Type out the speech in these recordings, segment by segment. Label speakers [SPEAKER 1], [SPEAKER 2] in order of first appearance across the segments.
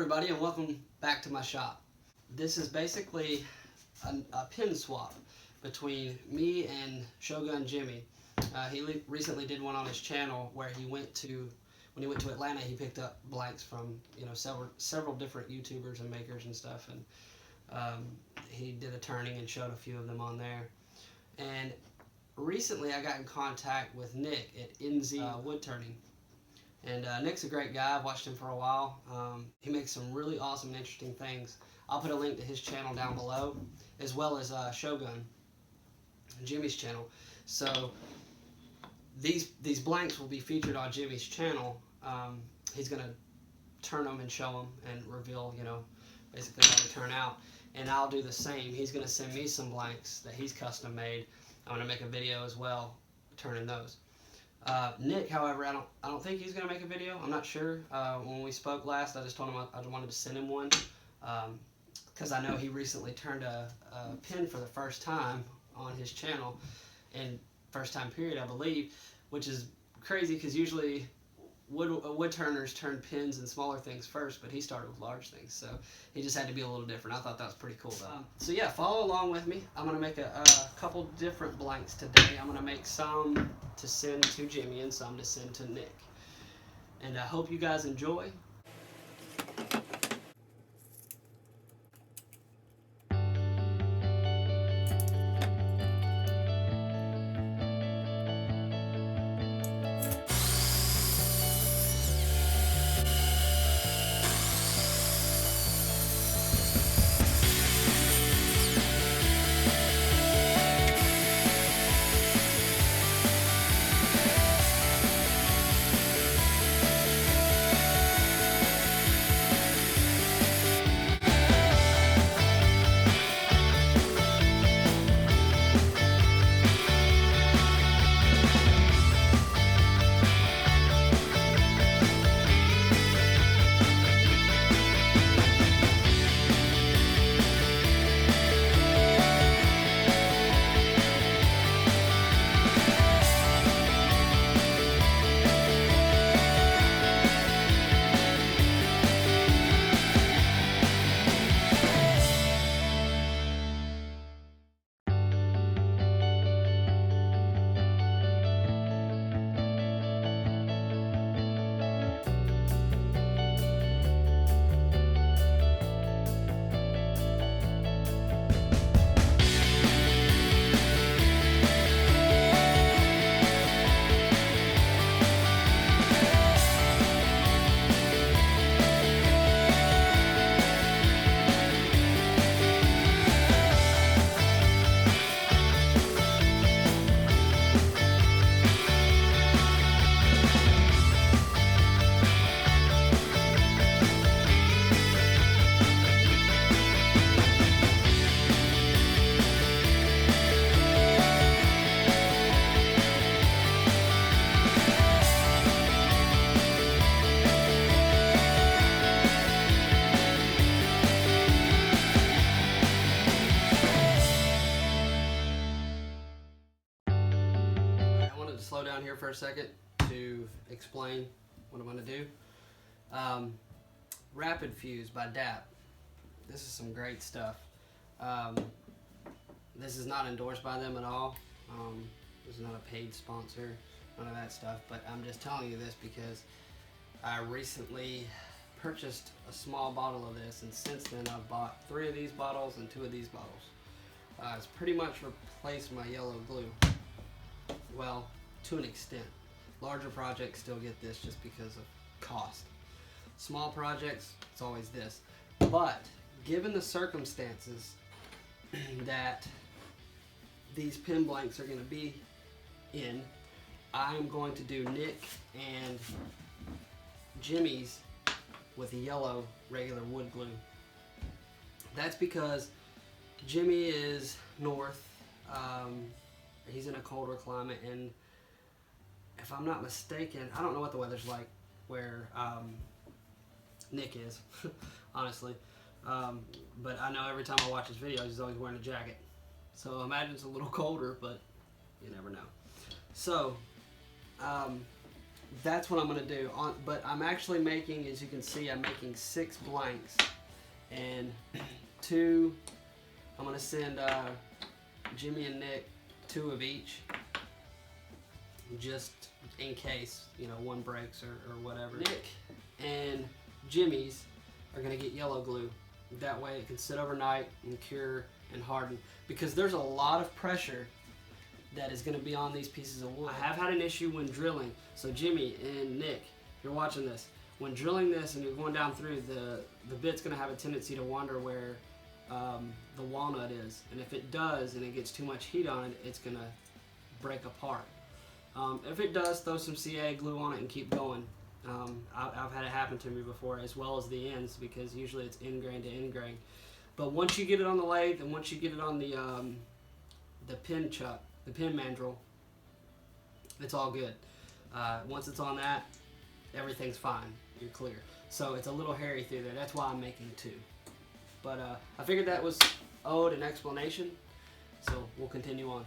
[SPEAKER 1] everybody, and welcome back to my shop. This is basically a pin swap between me and Shogun Jimi. He recently did one on his channel where when he went to Atlanta, he picked up blanks from several different YouTubers and makers and stuff, and he did a turning and showed a few of them on there. And recently I got in contact with Nick at NZ Wood Turning. And Nick's a great guy. I've watched him for a while. He makes some really awesome and interesting things. I'll put a link to his channel down below, as well as Shogun Jimi's channel. So these blanks will be featured on Jimi's channel. He's going to turn them and show them and reveal, basically how they turn out. And I'll do the same. He's going to send me some blanks that he's custom made. I'm going to make a video as well, turning those. Nick, however, I don't think he's going to make a video. I'm not sure. When we spoke last, I just told him I wanted to send him one, because I know he recently turned a pin for the first time on his channel, and first time period, I believe, which is crazy because usually wood turners turn pins and smaller things first, but he started with large things, so he just had to be a little different. I thought that was pretty cool though. So yeah, follow along with me. I'm going to make a couple different blanks today. I'm going to make some to send to Jimi and some to send to Nick. And I hope you guys enjoy. Slow down here for a second to explain what I'm going to do. Rapid Fuse by DAP. This is some great stuff. This is not endorsed by them at all. This is not a paid sponsor, none of that stuff, but I'm just telling you this because I recently purchased a small bottle of this, and since then I've bought 3 of these bottles and 2 of these bottles. It's pretty much replaced my yellow glue. Well, to an extent. Larger projects still get this just because of cost. Small projects, it's always this. But given the circumstances that these pin blanks are going to be in, I'm going to do Nick and Jimi's with a yellow regular wood glue. That's because Jimi is north. He's in a colder climate, and if I'm not mistaken, I don't know what the weather's like where Nick is, honestly. But I know every time I watch his videos, he's always wearing a jacket. So I imagine it's a little colder, but you never know. So that's what I'm going to do. But I'm actually making, as you can see, I'm making 6 blanks. And 2, I'm going to send Jimi and Nick 2 of each. Just in case, you know, one breaks or whatever. Nick and Jimmy's are going to get yellow glue. That way it can sit overnight and cure and harden. Because there's a lot of pressure that is going to be on these pieces of wood. I have had an issue when drilling. So Jimmy and Nick, if you're watching this, when drilling this and you're going down through, the bit's going to have a tendency to wander where the walnut is. And if it does and it gets too much heat on it, it's going to break apart. If it does, throw some CA glue on it and keep going. I've had it happen to me before, as well as the ends, because usually it's end grain to end grain. But once you get it on the lathe and once you get it on the pin chuck, the pin mandrel, it's all good. Once it's on that, everything's fine. You're clear. So it's a little hairy through there. That's why I'm making 2. But I figured that was owed an explanation, so we'll continue on.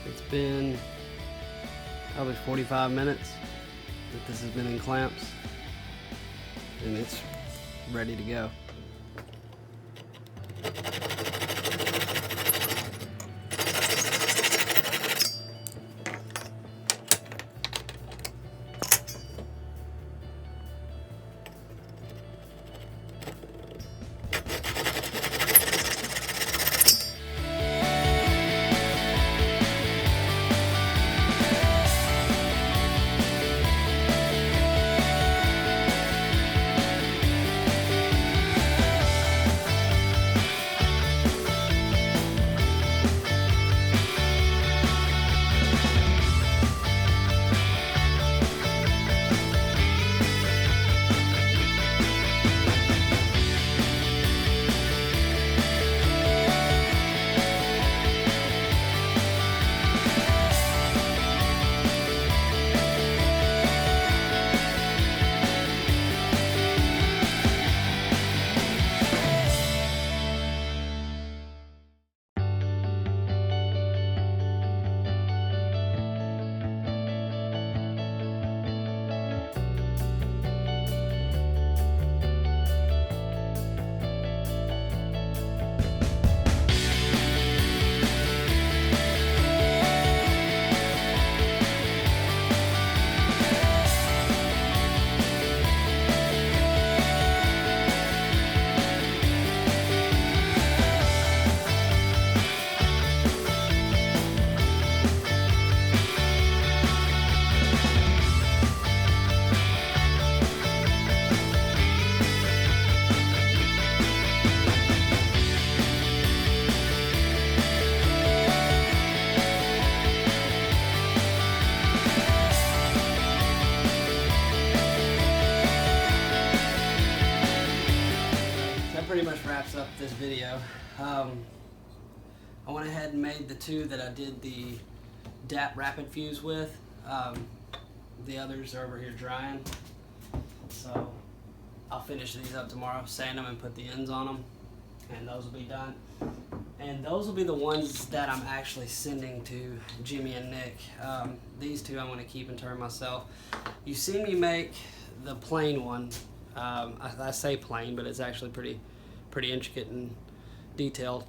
[SPEAKER 1] It's been probably 45 minutes that this has been in clamps, and it's ready to go. pretty much wraps up this video. I went ahead and made the two that I did the DAP Rapid Fuse with. The others are over here drying. So I'll finish these up tomorrow, sand them and put the ends on them, and those will be done. And those will be the ones that I'm actually sending to Jimi and Nick. These two I'm going to keep and turn myself. You see me make the plain one. I say plain, but it's actually pretty intricate and detailed.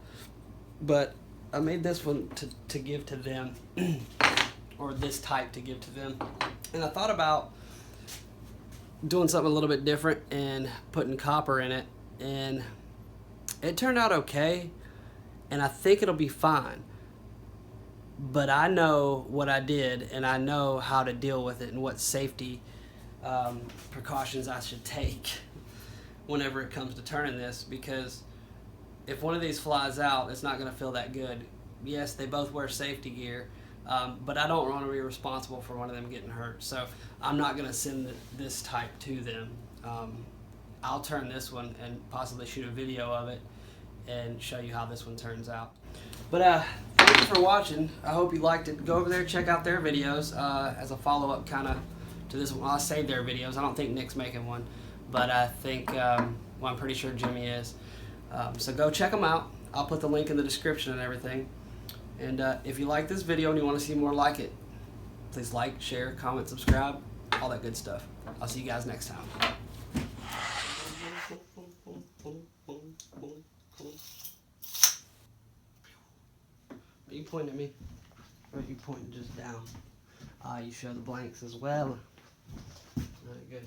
[SPEAKER 1] But I made this one to give to them, or this type to give to them. And I thought about doing something a little bit different and putting copper in it, and it turned out okay, and I think it'll be fine. But I know what I did, and I know how to deal with it and what safety precautions I should take whenever it comes to turning this, because if one of these flies out, it's not going to feel that good. Yes, they both wear safety gear, but I don't want to be responsible for one of them getting hurt, so I'm not going to send this type to them. I'll turn this one and possibly shoot a video of it and show you how this one turns out. But thank you for watching. I hope you liked it. Go over there, check out their videos as a follow-up kind of to this one. Well, I saved their videos. I don't think Nick's making one, but I think, well, I'm pretty sure Jimi is. So go check them out. I'll put the link in the description and everything. And if you like this video and you want to see more like it, please like, share, comment, subscribe, all that good stuff. I'll see you guys next time. Are you pointing at me? Or are you pointing just down? You show the blanks as well. Alright, good.